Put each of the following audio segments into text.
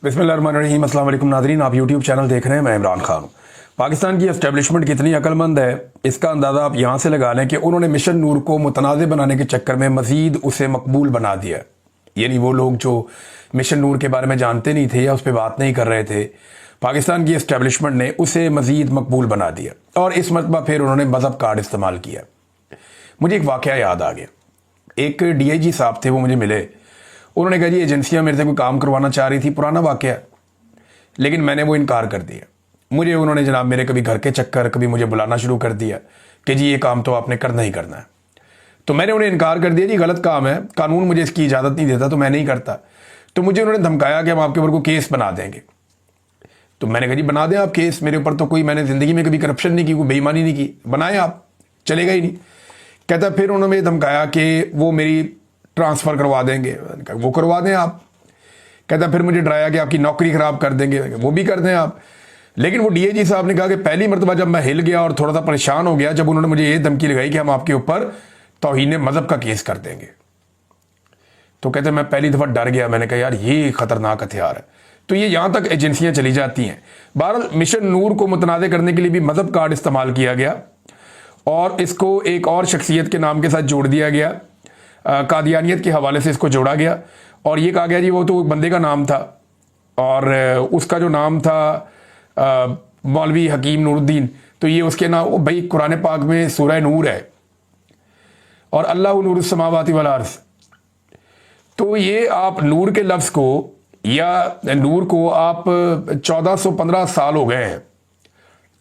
बिस्मिल्लाहिर्रहमानिर्रहीम। अस्सलाम वालेकुम नाज़रीन, आप यूट्यूब चैनल देख रहे हैं। मैं इमरान खान हूँ। पाकिस्तान की एस्टेब्लिशमेंट कितनी अक्लमंद है इसका अंदाज़ा आप यहाँ से लगा लें कि उन्होंने मिशन नूर को मुतनाज़ बनाने के चक्कर में मज़ीद उसे मकबूल बना दिया। यानी वो लोग जो मिशन नूर के बारे में जानते नहीं थे या उस पर बात नहीं कर रहे थे, पाकिस्तान की एस्टेब्लिशमेंट ने उसे मज़ीद मकबूल बना दिया और इस मरतबा फिर उन्होंने मज़हब कार्ड इस्तेमाल किया। मुझे एक वाक़या याद आ गया। एक DIG साहब थे, वो मुझे मिले। उन्होंने कहा जी एजेंसियां मेरे से कोई काम करवाना चाह रही थी, पुराना वाक़या, लेकिन मैंने वो इनकार कर दिया। मुझे उन्होंने जनाब मेरे कभी घर के चक्कर, कभी मुझे बुलाना शुरू कर दिया कि जी ये काम तो आपने करना ही करना है। तो मैंने उन्हें इनकार कर दिया, जी गलत काम है, कानून मुझे इसकी इजाज़त नहीं देता, तो मैं नहीं करता। तो मुझे उन्होंने धमकाया कि हम आपके ऊपर को केस बना देंगे। तो मैंने कहा जी बना दें आप केस, मेरे ऊपर तो कोई, मैंने ज़िंदगी में कभी करप्शन नहीं की, कोई बेईमानी नहीं की, बनाएं आप, चलेगा ही नहीं। कहता फिर उन्होंने धमकाया कि वो मेरी ट्रांसफ़र करवा देंगे। वो करवा दें आप। कहता फिर मुझे डराया कि आपकी नौकरी ख़राब कर देंगे, वो भी कर दें आप। लेकिन वो DIG साहब ने कहा कि पहली मरतबा जब मैं हिल गया और थोड़ा सा परेशान हो गया, जब उन्होंने मुझे ये धमकी लगाई कि हम आपके ऊपर तौहीन मज़हब का केस कर देंगे, तो कहते मैं पहली दफ़ा डर गया। मैंने कहा यार ये ख़तरनाक हथियार है। तो ये यहाँ तक एजेंसियाँ चली जाती हैं। बहरहाल मिशन नूर को मुतनाज़ करने के लिए भी मज़हब कार्ड इस्तेमाल किया गया और इसको एक और शख्सियत के नाम के साथ जोड़ दिया गया। कादियानियत के हवाले से इसको जोड़ा गया और ये कहा गया जी वो तो बंदे का नाम था और उसका जो नाम था मौलवी हकीम नूरुद्दीन, तो ये उसके नाम, भाई कुरान पाक में सूरह नूर है और अल्लाह नूरुस समावाति वल अर्ज़। तो ये आप नूर के लफ्ज़ को या नूर को आप 1415 साल हो गए हैं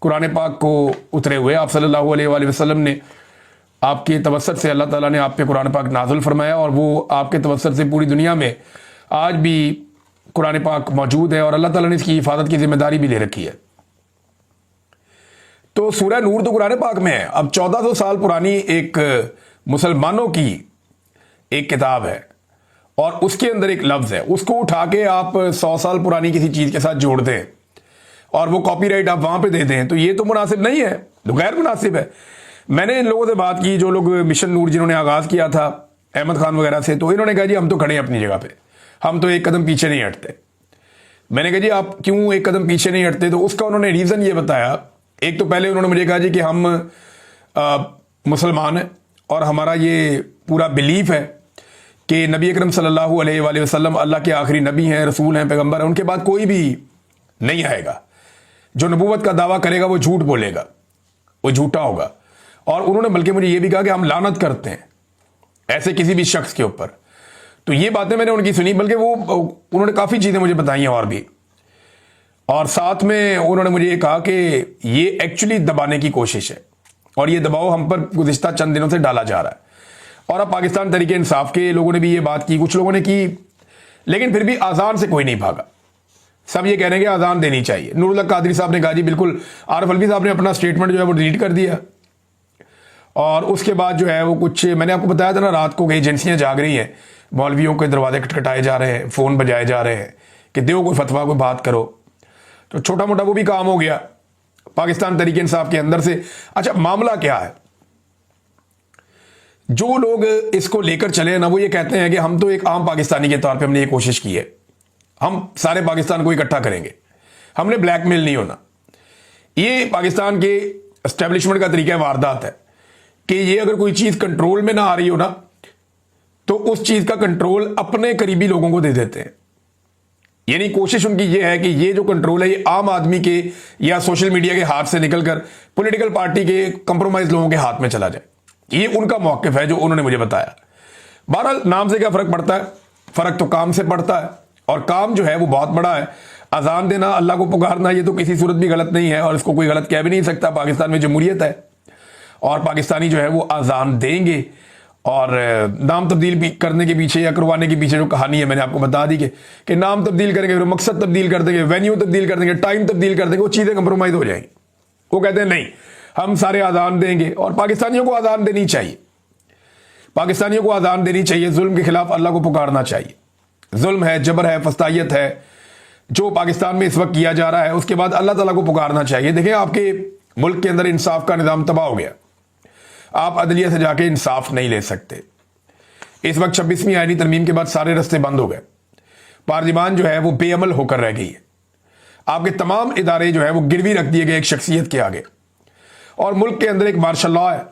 कुरान पाक को उतरे हुए। आप सल्लल्लाहु अलैहि वसल्लम ने आपके तवस्सुत से अल्लाह ताला ने आप पे कुरान पाक नाज़िल फरमाया और वो आपके तवस्सुत से पूरी दुनिया में आज भी कुरान पाक मौजूद है और अल्लाह ताला ने इसकी हिफाजत की जिम्मेदारी भी ले रखी है। तो सूरह नूर तो कुरान पाक में है। अब 1400 साल पुरानी एक मुसलमानों की एक किताब है और उसके अंदर एक लफ्ज़ है, उसको उठा के आप 100 साल पुरानी किसी चीज़ के साथ जोड़ दें और वो कॉपीराइट आप वहाँ पे दे दें, तो ये तो मुनासिब नहीं है, तो गैर मुनासिब है। मैंने इन लोगों से बात की जो लोग मिशन नूर जिन्होंने आगाज़ किया था, अहमद खान वगैरह से, तो इन्होंने कहा जी हम तो खड़े हैं अपनी जगह पे, हम तो एक कदम पीछे नहीं हटते। मैंने कहा जी आप क्यों एक कदम पीछे नहीं हटते? तो उसका उन्होंने रीज़न ये बताया। एक तो पहले उन्होंने मुझे कहा जी कि हम मुसलमान हैं और हमारा ये पूरा बिलीफ है कि नबी अकरम सल्लल्लाहु अलैहि वसल्लम अल्लाह के आखिरी नबी हैं, रसूल हैं, पैगम्बर हैं, उनके बाद कोई भी नहीं आएगा। जो नबूवत का दावा करेगा वो झूठ बोलेगा, वो झूठा होगा। और उन्होंने बल्कि मुझे ये भी कहा कि हम लानत करते हैं ऐसे किसी भी शख्स के ऊपर। तो ये बातें मैंने उनकी सुनी, बल्कि वो उन्होंने काफ़ी चीज़ें मुझे बताई हैं और भी, और साथ में उन्होंने मुझे ये कहा कि ये एक्चुअली दबाने की कोशिश है और ये दबाव हम पर गुज़िश्ता चंद दिनों से डाला जा रहा है। और अब पाकिस्तान तहरीक इंसाफ के लोगों ने भी ये बात की, कुछ लोगों ने की, लेकिन फिर भी आज़ान से कोई नहीं भागा। सब ये कह रहे हैं कि आज़ान देनी चाहिए। नूरुल्लाह कादरी साहब ने कहा जी बिल्कुल। आरिफ अलवी साहब ने अपना स्टेटमेंट जो है वो डिलीट कर दिया और उसके बाद जो है वो कुछ, मैंने आपको बताया था ना, रात को कई एजेंसियां जाग रही हैं, मौलवियों के दरवाजे खटखटाए जा रहे हैं, फ़ोन बजाए जा रहे हैं कि दो कोई फतवा, कोई बात करो। तो छोटा मोटा वो भी काम हो गया पाकिस्तान तहरीक इंसाफ के अंदर से। अच्छा, मामला क्या है? जो लोग इसको लेकर चले ना, वो ये कहते हैं कि हम तो एक आम पाकिस्तानी के तौर पर हमने ये कोशिश की है, हम सारे पाकिस्तान को इकट्ठा करेंगे, हमने ब्लैकमेल नहीं होना। ये पाकिस्तान के एस्टेब्लिशमेंट का तरीका वारदात है कि ये अगर कोई चीज़ कंट्रोल में ना आ रही हो ना, तो उस चीज़ का कंट्रोल अपने करीबी लोगों को दे देते हैं। यानी कोशिश उनकी ये है कि ये जो कंट्रोल है ये आम आदमी के या सोशल मीडिया के हाथ से निकलकर पॉलिटिकल पार्टी के कंप्रोमाइज लोगों के हाथ में चला जाए। ये उनका मौक़िफ़ है जो उन्होंने मुझे बताया। बहरहाल नाम से क्या फ़र्क पड़ता है? फ़र्क तो काम से पड़ता है और काम जो है वो बहुत बड़ा है। अजान देना, अल्लाह को पुकारना, ये तो किसी सूरत भी गलत नहीं है और इसको कोई गलत कह भी नहीं सकता। पाकिस्तान में जमहूरियत है और पाकिस्तानी जो है वो अजान देंगे। और नाम तब्दील भी करने के पीछे या करवाने के पीछे जो कहानी है मैंने आपको बता दी कि नाम तब्दील करेंगे, फिर मकसद तब्दील कर देंगे, वेन्यू तब्दील कर देंगे, टाइम तब्दील कर देंगे, वो चीज़ें कंप्रोमाइज़ हो जाएंगी। वो कहते हैं नहीं, हम सारे अजान देंगे और पाकिस्तानियों को अजान देनी चाहिए। पाकिस्तानियों को अजान देनी चाहिए, जुल्म के खिलाफ अल्लाह को पुकारना चाहिए। जुल्म है, जबर है, फस्तायत है जो पाकिस्तान में इस वक्त किया जा रहा है, उसके बाद अल्लाह ताला को पुकारना चाहिए। देखिए आपके मुल्क के अंदर इंसाफ का निज़ाम तबाह हो गया, आप अदलिया से जाके इंसाफ नहीं ले सकते। इस वक्त 26वीं आईनी तरमीम के बाद सारे रास्ते बंद हो गए। पार्लिमान जो है वो बेअमल होकर रह गई है। आपके तमाम इदारे जो है वो गिरवी रख दिए गए एक शख्सियत के आगे, और मुल्क के अंदर एक मार्शल लॉ है।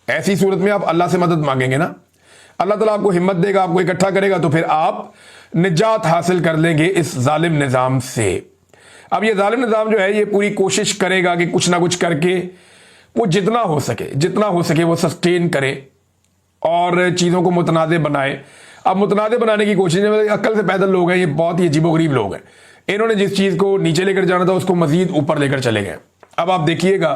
ऐसी सूरत में आप अल्लाह से मदद मांगेंगे ना, अल्लाह ताला आपको हिम्मत देगा, आपको इकट्ठा करेगा, तो फिर आप निजात हासिल कर लेंगे इस जालिम निज़ाम से। अब ये जालिम निज़ाम जो है ये पूरी कोशिश करेगा कि कुछ ना कुछ करके वो जितना हो सके वो सस्टेन करे और चीज़ों को मुतनाज़े बनाए। अब मुतनाज़े बनाने की कोशिश में अक्ल से पैदल लोग हैं, ये बहुत ही अजीबोगरीब लोग हैं। इन्होंने जिस चीज़ को नीचे लेकर जाना था उसको मजीद ऊपर लेकर चले गए। अब आप देखिएगा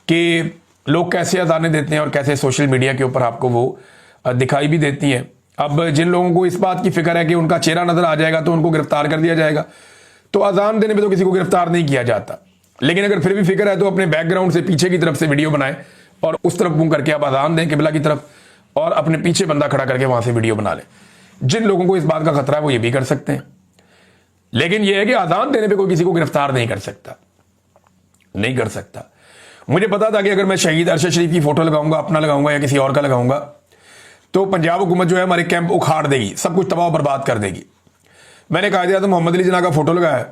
कि लोग कैसे अज़ानें देते हैं और कैसे सोशल मीडिया के ऊपर आपको वो दिखाई भी देती हैं। अब जिन लोगों को इस बात की फिक्र है कि उनका चेहरा नजर आ जाएगा तो उनको गिरफ्तार कर दिया जाएगा, तो अजान देने पे तो किसी को गिरफ्तार नहीं किया जाता। लेकिन अगर फिर भी फिक्र है तो अपने बैकग्राउंड से पीछे की तरफ से वीडियो बनाए और उस तरफ मुंह करके आप अजान दें किबला की तरफ, और अपने पीछे बंदा खड़ा करके वहां से वीडियो बना लें। जिन लोगों को इस बात का खतरा है वो ये भी कर सकते हैं, लेकिन यह है कि अजान देने पर कोई किसी को गिरफ्तार नहीं कर सकता। मुझे पता था कि अगर मैं शहीद अरशद शरीफ की फोटो लगाऊंगा, अपना लगाऊंगा या किसी और का लगाऊंगा, तो पंजाब हुकूमत जो है हमारे कैंप उखाड़ देगी, सब कुछ तबाह बर्बाद कर देगी। मैंने कहा दिया तो मोहम्मद अली जिन्ना का फोटो लगाया,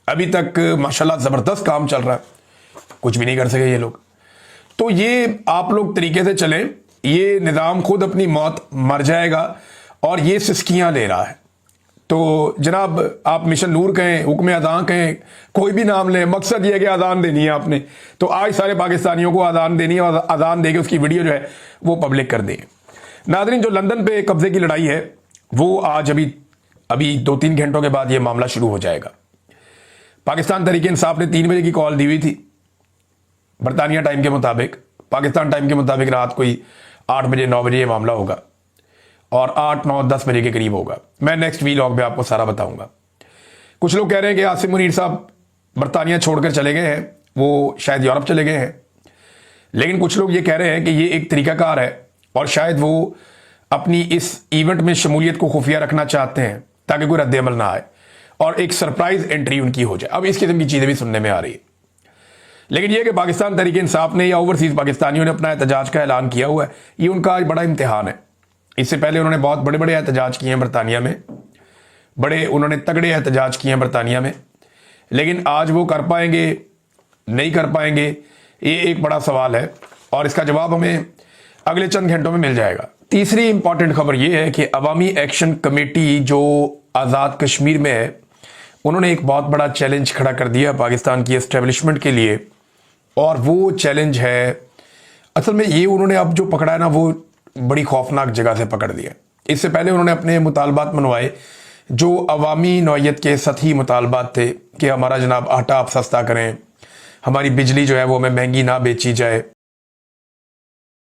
अभी तक माशाल्लाह जबरदस्त काम चल रहा है, कुछ भी नहीं कर सके ये लोग। तो ये आप लोग तरीके से चलें, ये निज़ाम खुद अपनी मौत मर जाएगा और ये सिस्कियां ले रहा है। तो जनाब आप मिशन नूर कहें, हुक्म अज़ान कहें, कोई भी नाम लें, मकसद ये है कि अज़ान देनी है आपने। तो आज सारे पाकिस्तानियों को अज़ान देनी है और अज़ान देके उसकी वीडियो जो है वो पब्लिक कर दें। नाज़रीन, जो लंदन पे कब्जे की लड़ाई है वो आज अभी 2-3 घंटों के बाद ये मामला शुरू हो जाएगा। पाकिस्तान तहरीक इंसाफ ने 3 बजे की कॉल दी हुई थी बरतानिया टाइम के मुताबिक, पाकिस्तान टाइम के मुताबिक रात कोई 8 बजे 9 बजे ये मामला होगा और 8, 9, 10 बजे के करीब होगा। मैं नेक्स्ट वीलॉग में आपको सारा बताऊंगा। कुछ लोग कह रहे हैं कि आसिम मुनीर साहब बरतानिया छोड़कर चले गए हैं, वो शायद यूरोप चले गए हैं, लेकिन कुछ लोग ये कह रहे हैं कि ये एक तरीकाकार है और शायद वो अपनी इस इवेंट में शमूलियत को खुफिया रखना चाहते हैं ताकि कोई रद्द-ए-अमल ना आए और एक सरप्राइज एंट्री उनकी हो जाए। अब इस किस्म की चीज़ें भी सुनने में आ रही है, लेकिन यह कि पाकिस्तान तहरीक इंसाफ ने या ओवरसीज पाकिस्तानियों ने अपना एहतजाज का ऐलान किया हुआ है, ये उनका आज बड़ा इम्तिहान है। इससे पहले उन्होंने बहुत बड़े बड़े एहतजाज किए हैं बरतानिया में, उन्होंने तगड़े एहतजाज किए हैं बरतानिया में, लेकिन आज वो कर पाएंगे नहीं कर पाएंगे ये एक बड़ा सवाल है और इसका जवाब हमें अगले चंद घंटों में मिल जाएगा। तीसरी इंपॉर्टेंट खबर यह है कि अवामी एक्शन कमेटी जो आज़ाद कश्मीर में है, उन्होंने एक बहुत बड़ा चैलेंज खड़ा कर दिया पाकिस्तान की एस्टेब्लिशमेंट के लिए, और वो चैलेंज है असल में ये उन्होंने अब जो पकड़ा है ना वो बड़ी खौफनाक जगह से पकड़ दिया। इससे पहले उन्होंने अपने मुतालबात मनवाए जो अवामी नौयत के सतही मुतालबात थे कि हमारा जनाब आटा आप सस्ता करें, हमारी बिजली जो है वो हमें महंगी ना बेची जाए,